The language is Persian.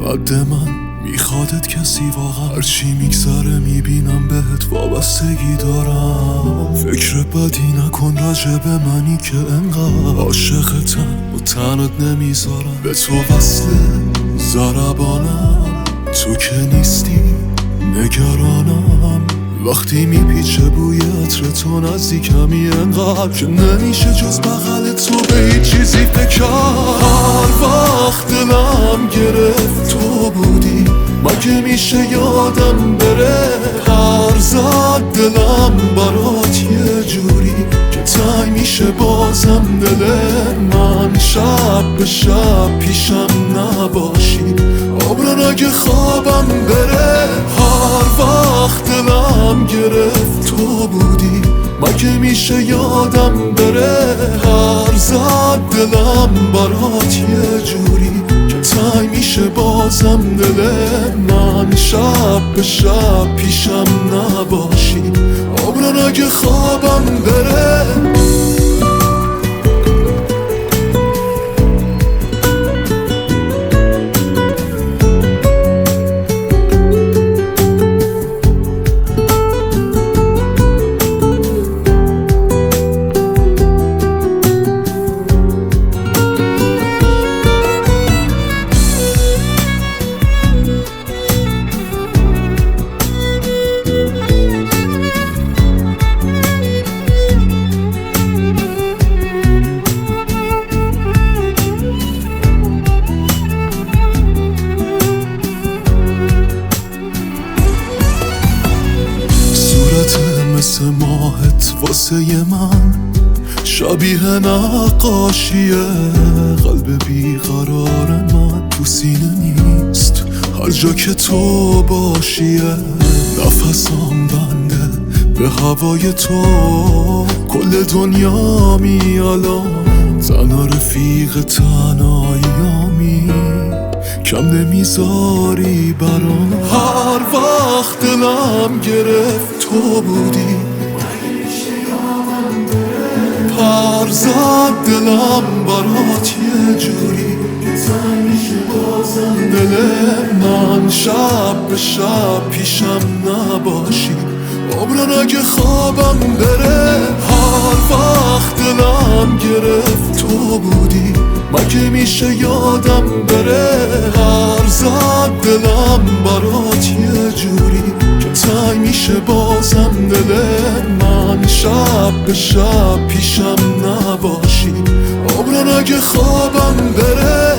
قد من میخوادت کسی واقعا، هرچی میگذره میبینم بهت وابستگی دارم. فکر بدی نکن راجع به منی که انقدر عاشقتم و تنت نمیذارم. به تو وصله ضربانم، تو که نیستی نگرانم. وقتی میپیچه بوی عطر تو نزدیکمی انقدر که نمیشه جز بغل تو به هیچ چیزی فکر. هر وقت دلم گرفت تو بودی، مگه میشه یادم بره؟ هر زد دلم برات یه جوری که تنگ میشه بازم دل من. شب به شب پیشم نباشی عمرن اگه خوابم بره. هر وقت دلم گرفت تو بودی، مگه میشه یادم بره؟ هر زد دلم برات یه جوری که تنگ میشه بازم دل من. شب به شب پیشم نباشی عمرن اگه خوابم بره. مثل ماهت واسه من شبیه نقاشیه. قلب بیقرار من تو سینه نیست هر جا که تو باشیه. نفسم بنده به هوای تو، کل دنیا می الان تنها رفیق تنهاییامی، کم نمیذاری برام. هر وقت دلم گرفت تو بودی، پر زد دلم برات یه جوری که تنگ میشه بازم دل من. شب به شب پیشم نباشی عمرن اگه خوابم بره. هر وقت دلم گرفت تو بودی، مگه میشه یادم بره؟ هر زد دلم برات یه جوری که تنگ میشه بازم دل من. شب به شب پیشم نباشی عمرن اگه خوابم بره.